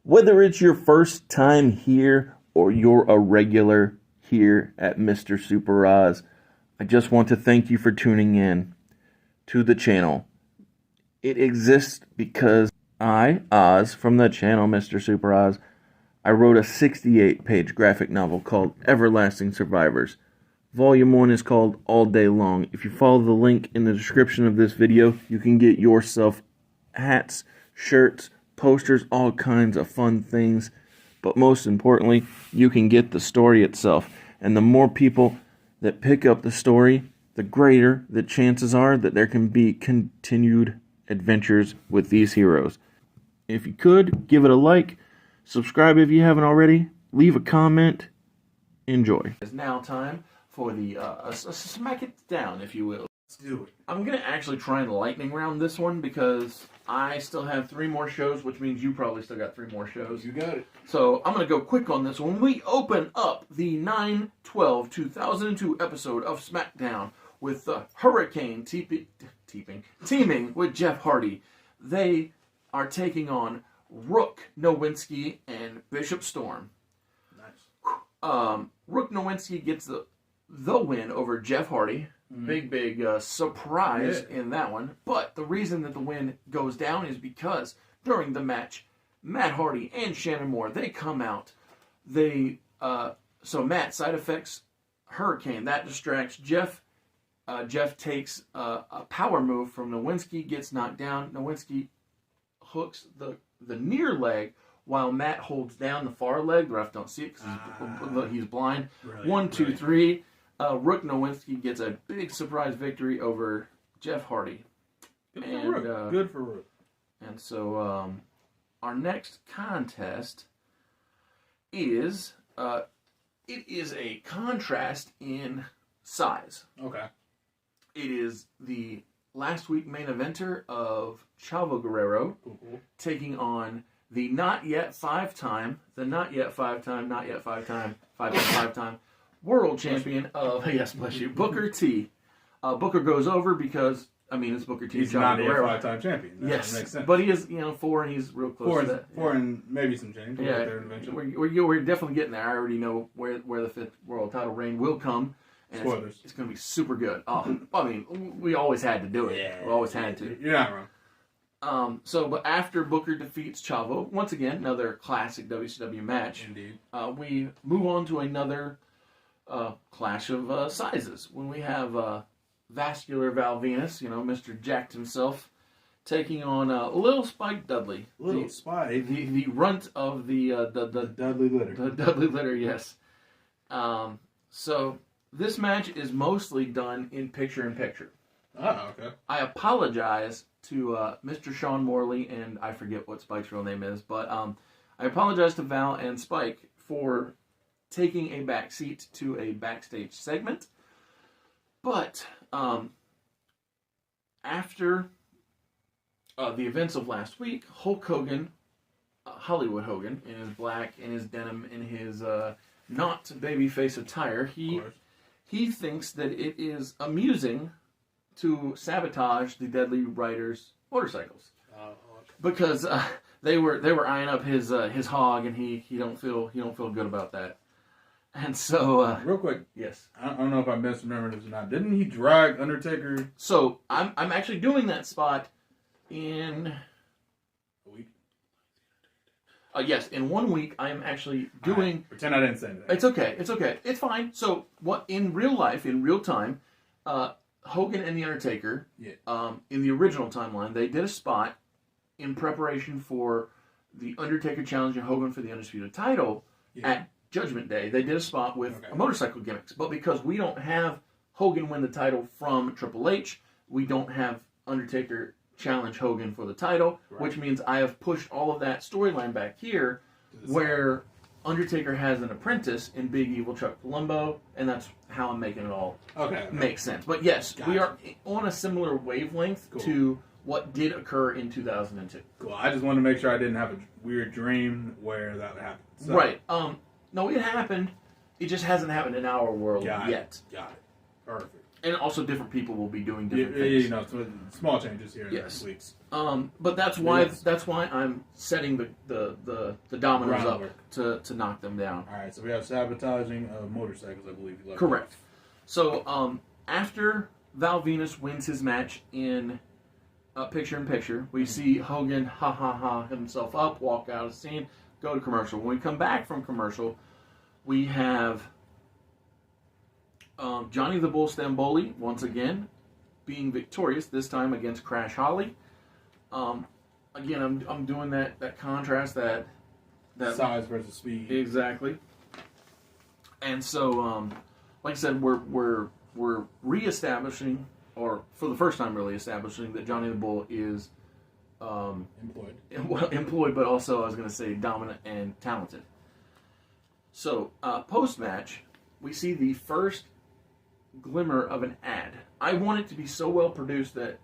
Whether it's your first time here or you're a regular here at Mr. Super Oz, I just want to thank you for tuning in to the channel. It exists because I, Oz, from the channel Mr. Super Oz, I wrote a 68-page graphic novel called Everlasting Survivors. Volume 1 is called All Day Long. If you follow the link in the description of this video, you can get yourself hats, shirts, posters, all kinds of fun things. But most importantly, you can get the story itself. And the more people that pick up the story, the greater the chances are that there can be continued adventures with these heroes. If you could, give it a like, subscribe if you haven't already, leave a comment, enjoy. It's now time for the smack it down, if you will. Let's do it. I'm going to actually try and lightning round this one because I still have 3 more shows, which means you probably still got 3 more shows. You got it. So I'm going to go quick on this one. We open up the 9/12/2002 episode of Smackdown with the Hurricane teaming with Jeff Hardy. They are taking on Rook Nowinski and Bishop Storm. Nice. Rook Nowinski gets the win over Jeff Hardy. Big surprise in that one. But the reason that the win goes down is because during the match, Matt Hardy and Shannon Moore, they come out. So Matt side effects Hurricane. That distracts Jeff. Jeff takes a power move from Nowinski, gets knocked down. Nowinski hooks the near leg while Matt holds down the far leg. The ref don't see it because he's blind. Right, 1, 2, 3. Rook Nowinski gets a big surprise victory over Jeff Hardy. Good for Rook. Good for Rook. And so our next contest is it is a contrast in size. Okay. It is the last week main eventer of Chavo Guerrero taking on the not yet 5-time world champion of, yes, bless you, Booker T. Booker goes over because, I mean, it's Booker T. He's not yet 5-time champion. Yes, makes sense. but he is, 4 and he's real close to that. 4 and maybe some change. Yeah, we're definitely getting there. I already know where the 5th world title reign will come. And spoilers. It's going to be super good. Oh, I mean, we always had to do it. Yeah, we always had to. You're not wrong. But after Booker defeats Chavo, once again, another classic WCW match. Indeed. We move on to another clash of sizes. When we have Vascular Val Venus, Mr. Jacked himself, taking on Little Spike Dudley. Little Spike. The runt of the Dudley Litter. The Dudley Litter, yes. So this match is mostly done in picture-in-picture. Oh, okay. I apologize to Mr. Sean Morley, and I forget what Spike's real name is, but I apologize to Val and Spike for taking a back seat to a backstage segment. But after the events of last week, Hulk Hogan, Hollywood Hogan, in his black, in his denim, in his not babyface attire, he thinks that it is amusing to sabotage the Deadly Riders' motorcycles because they were eyeing up his hog, and he don't feel good about that. And so real quick, yes, I don't know if I misremembered this or not. Didn't he drag Undertaker? So I'm actually doing that spot in a week. Yes, in 1 week I am actually doing. Right. Pretend I didn't say that. It's okay. It's fine. So what in real life, in real time, Hogan and the Undertaker, in the original timeline, they did a spot in preparation for the Undertaker challenging Hogan for the Undisputed title at Judgment Day. They did a spot with motorcycle gimmicks, but because we don't have Hogan win the title from Triple H, we don't have Undertaker challenge Hogan for the title, which means I have pushed all of that storyline back here, where Undertaker has an apprentice in Big Evil Chuck Palumbo, and that's how I'm making it all make sense. But yes, we are on a similar wavelength to what did occur in 2002. Cool. I just wanted to make sure I didn't have a weird dream where that would happen. So. Right. No, it happened. It just hasn't happened in our world yet. Got it. Perfect. And also different people will be doing different Yeah, things. you know, small changes here and Yes. there, tweaks. But that's why I'm setting the dominoes up to knock them down. All right, so we have sabotaging motorcycles, I believe you left. Correct. So after Val Venus wins his match in picture in picture, we see Hogan ha himself up, walk out of the scene, go to commercial. When we come back from commercial, we have Johnny the Bull Stamboli once again being victorious, this time against Crash Holly. Again, I'm doing that contrast, that size versus speed. Exactly. And so, like I said, we're reestablishing, or for the first time really establishing, that Johnny the Bull is employed, but also, I was going to say, dominant and talented. So, post-match, we see the first glimmer of an ad. I want it to be so well produced that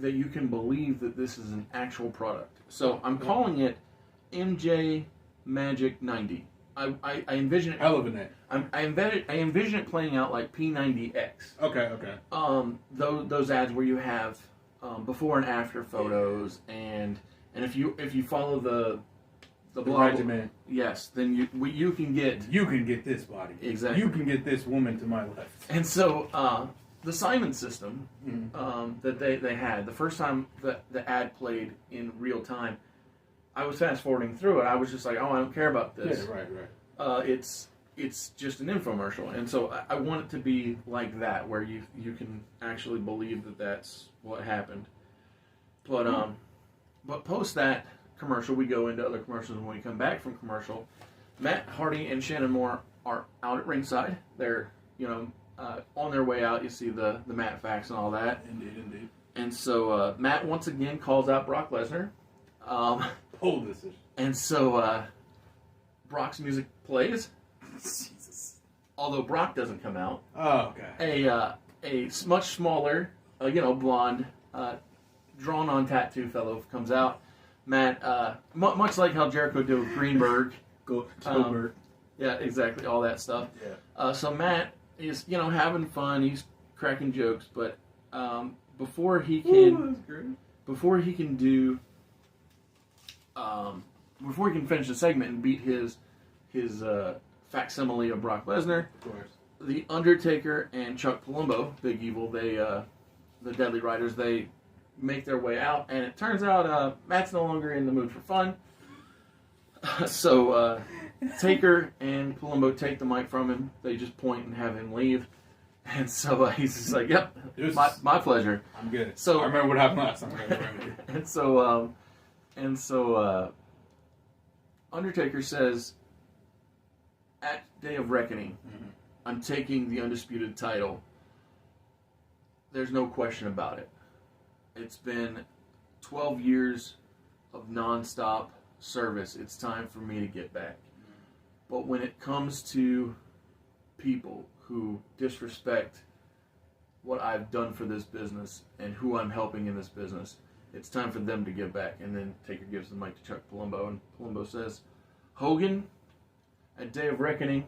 you can believe that this is an actual product. So, I'm calling it MJ Magic 90. I envision it. Hell of a name. I envision it playing out like P90X. Okay. Those ads where you have before and after photos, and if you follow the blog, regimen, yes, then you can get this body. Exactly. You can get this woman to my left. And so the Simon system that they had the first time that the ad played in real time, I was fast forwarding through it. I was just like, oh, I don't care about this. Yeah, right. It's just an infomercial, and so I want it to be like that, where you can actually believe that that's what happened. But post that commercial, we go into other commercials. When we come back from commercial, Matt Hardy and Shannon Moore are out at ringside. They're on their way out. You see the Matt facts and all that. Indeed. And so Matt once again calls out Brock Lesnar. Bold decision. And so Brock's music plays. Jesus. Although Brock doesn't come out. Oh, okay. A much smaller, blonde, drawn-on tattoo fellow comes out. Matt, much like how Jericho did with Greenberg. Goldberg. Yeah, exactly, all that stuff. Yeah. So Matt is, having fun. He's cracking jokes, but before he can do, before he can finish the segment and beat his facsimile of Brock Lesnar, Of course. The Undertaker and Chuck Palumbo, Big Evil, the Deadly Riders, they make their way out, and it turns out Matt's no longer in the mood for fun. So Taker and Palumbo take the mic from him. They just point and have him leave. And so he's just like, yep, my pleasure. I'm good. So I remember what happened last time. And so Undertaker says, at Day of Reckoning, I'm taking the undisputed title. There's no question about it. It's been 12 years of nonstop service. It's time for me to get back. But when it comes to people who disrespect what I've done for this business and who I'm helping in this business, it's time for them to give back. And then Taker gives the mic to Chuck Palumbo, and Palumbo says, Hogan, at Day of Reckoning,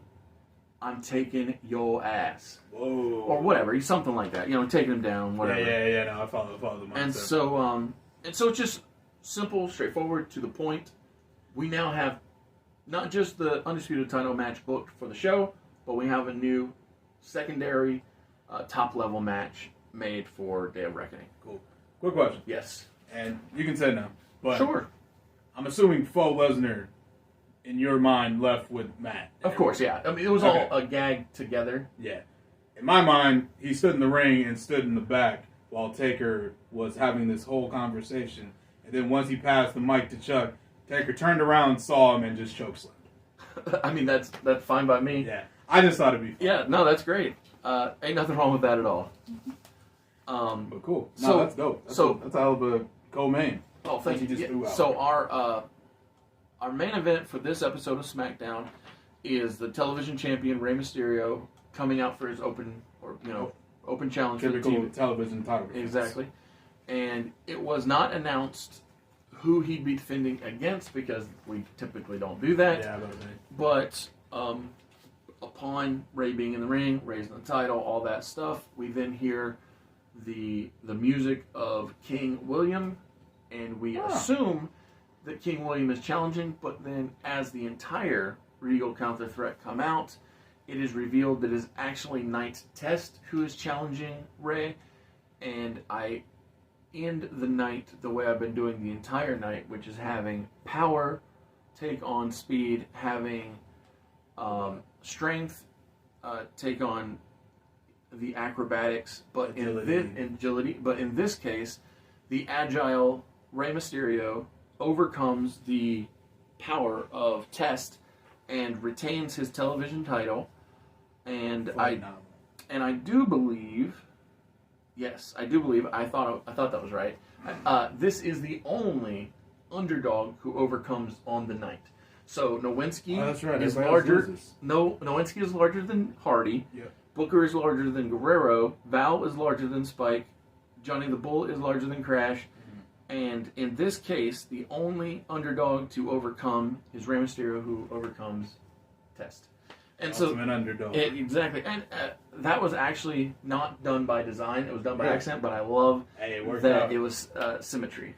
I'm taking your ass. Whoa. Or whatever. He's something like that. Taking him down, whatever. Yeah. No, I follow the mindset. And so it's just simple, straightforward, to the point. We now have not just the Undisputed title match booked for the show, but we have a new secondary top-level match made for Day of Reckoning. Cool. Quick question. Yes. And you can say no. But sure. I'm assuming Faux Lesnar, in your mind, left with Matt. Of course, yeah. I mean, it was all a gag together. Yeah. In my mind, he stood in the ring and stood in the back while Taker was having this whole conversation. And then once he passed the mic to Chuck, Taker turned around, saw him, and just chokeslammed. I mean, that's fine by me. Yeah. I just thought it'd be fun. Yeah, no, that's great. Ain't nothing wrong with that at all. But cool. No, that's dope. That's a hell of a co-main. Oh, thank you. Just threw out. So our main event for this episode of Smackdown is the television champion Rey Mysterio coming out for his open challenge for the typical television title. Exactly. And it was not announced who he'd be defending against, because we typically don't do that. Yeah, upon Rey being in the ring, raising the title, all that stuff, we then hear the music of King William, and we assume that King William is challenging, but then as the entire Regal Counter Threat come out, it is revealed that it is actually Knight Test who is challenging Rey, and I end the night the way I've been doing the entire night, which is having power take on speed, having strength take on the acrobatics, but agility. But in this case, the agile Rey Mysterio overcomes the power of Test and retains his television title. And I do believe, yes, I do believe. I thought that was right. This is the only underdog who overcomes on the night. So Nowinski is larger. Nowinski is larger than Hardy. Yep. Booker is larger than Guerrero. Val is larger than Spike. Johnny the Bull is larger than Crash. And in this case, the only underdog to overcome is Rey Mysterio, who overcomes Test. And Ultimate underdog. Exactly. And that was actually not done by design. It was done by accident, but I love that it was symmetry.